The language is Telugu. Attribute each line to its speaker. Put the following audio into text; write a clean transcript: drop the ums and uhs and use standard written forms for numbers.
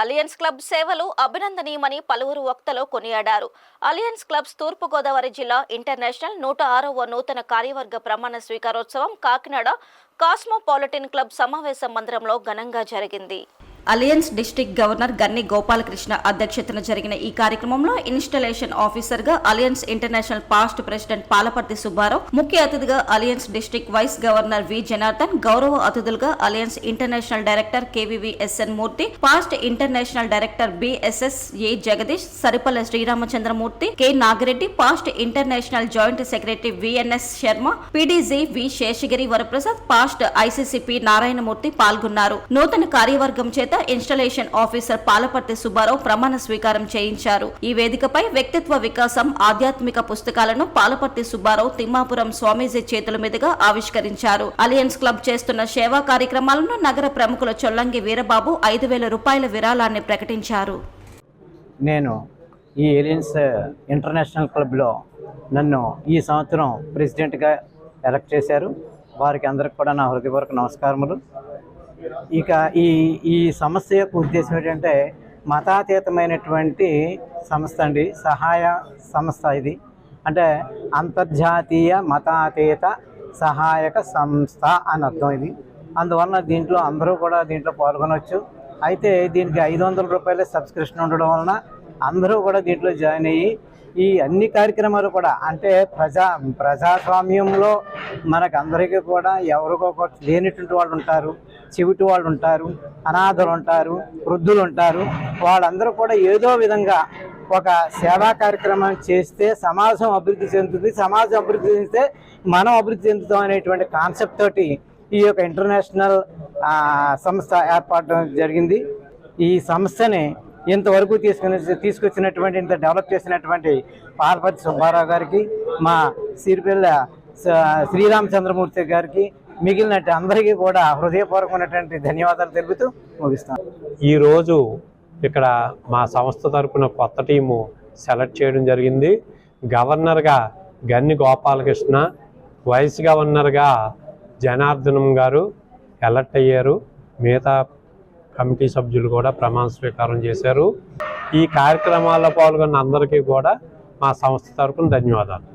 Speaker 1: అలియన్స్ క్లబ్ సేవలు అభినందనీయమని పలువురు వక్తలు కొనియాడారు. అలియన్స్ క్లబ్స్ తూర్పుగోదావరి జిల్లా ఇంటర్నేషనల్ 106వ నూతన కార్యవర్గ ప్రమాణ స్వీకారోత్సవం కాకినాడ కాస్మోపాలిటన్ క్లబ్ సమావేశ మందిరంలో ఘనంగా జరిగింది. Alliance district governor Ganni Gopalakrishna అధ్యక్షతన జరిగిన ఈ కార్యక్రమంలో ఇన్స్టాలేషన్ ఆఫీసర్ గా Alliance International past president Palaparthi Subbarao, ముఖ్య అతిథిగా Alliance district vice governor V Janardhan, గౌరవ అతిథులుగా Alliance International director KVVSN Murthy, past international director BSS A Jagadish, Saripalla Sriramachandramurthy, K Nagireddy, past international joint secretary VNS Sharma, PDG V Seshagiri Varaprasad, past ICC Narayanamurthy పాల్గొన్నారు. నూతన కార్యవర్గం చేత ఇన్స్టాలేషన్ ఆఫీసర్ పాలపర్తి సుబ్బారావు ప్రమాణ స్వీకారం చేయించారు. ఈ వేదికపై వ్యక్తిత్వ వికాసం, ఆధ్యాత్మిక పుస్తకాలను పాలపర్తి సుబ్బారావు తిమ్మాపురం స్వామీజీ చేతుల మీదుగా ఆవిష్కరించారు. అలియన్స్ క్లబ్ చేస్తున్న సేవా కార్యక్రమాలను నగర ప్రముఖుల చొల్లంగి వీరబాబు 5,000 రూపాయల విరాళాన్ని ప్రకటించారు.
Speaker 2: నేను ఈ అలియన్స్ ఇంటర్నేషనల్ క్లబ్లో నన్ను ఈ సంవత్సరం ప్రెసిడెంట్గా ఎలక్ట్ చేశారు. వారికి అందరికి కూడా నా హృదయపూర్వక నమస్కారములు. ఇక ఈ సంస్థ యొక్క ఉద్దేశం ఏంటంటే మతాతీతమైనటువంటి సంస్థ అండి, సహాయ సంస్థ ఇది. అంటే అంతర్జాతీయ మతాతీత సహాయక సంస్థ అని అర్థం ఇది. అందువలన దీంట్లో అందరూ కూడా దీంట్లో పాల్గొనవచ్చు. అయితే దీనికి 500 రూపాయల సబ్స్క్రిప్షన్ ఉండడం వలన అందరూ కూడా దీంట్లో జాయిన్ అయ్యి ఈ అన్ని కార్యక్రమాలు కూడా అంటే ప్రజాస్వామ్యంలో మనకందరికీ కూడా ఎవరికో లేనిటువంటి వాళ్ళు ఉంటారు, చెవిటి వాళ్ళు ఉంటారు, అనాథలు ఉంటారు, వృద్ధులు ఉంటారు. వాళ్ళందరూ కూడా ఏదో విధంగా ఒక సేవా కార్యక్రమం చేస్తే సమాజం అభివృద్ధి చెందుతుంది, సమాజం అభివృద్ధి చెందితే మనం అభివృద్ధి చెందుతాం అనేటువంటి కాన్సెప్ట్ తోటి ఈ యొక్క ఇంటర్నేషనల్ సంస్థ ఏర్పాటు జరిగింది. ఈ సంస్థని ఇంతవరకు తీసుకొచ్చినటువంటి ఇంత డెవలప్ చేసినటువంటి పాలపర్తి సుబ్బారావు గారికి, మా సిరిపిల్ల శ్రీరామచంద్రమూర్తి గారికి, మిగిలిన అందరికీ కూడా హృదయపూర్వకమైనటువంటి ధన్యవాదాలు తెలుపుతూ ముగిస్తాను.
Speaker 3: ఈరోజు ఇక్కడ మా సంస్థ తరపున కొత్త టీము సెలెక్ట్ చేయడం జరిగింది. గవర్నర్గా గన్ని గోపాలకృష్ణ, వైస్ గవర్నర్గా జనార్దనం గారు ఎలక్ట్ అయ్యారు. మిగతా కమిటీ సభ్యులు కూడా ప్రమాణ స్వీకారం చేశారు. ఈ కార్యక్రమాల్లో పాల్గొన్న అందరికీ కూడా మా సంస్థ తరపున ధన్యవాదాలు.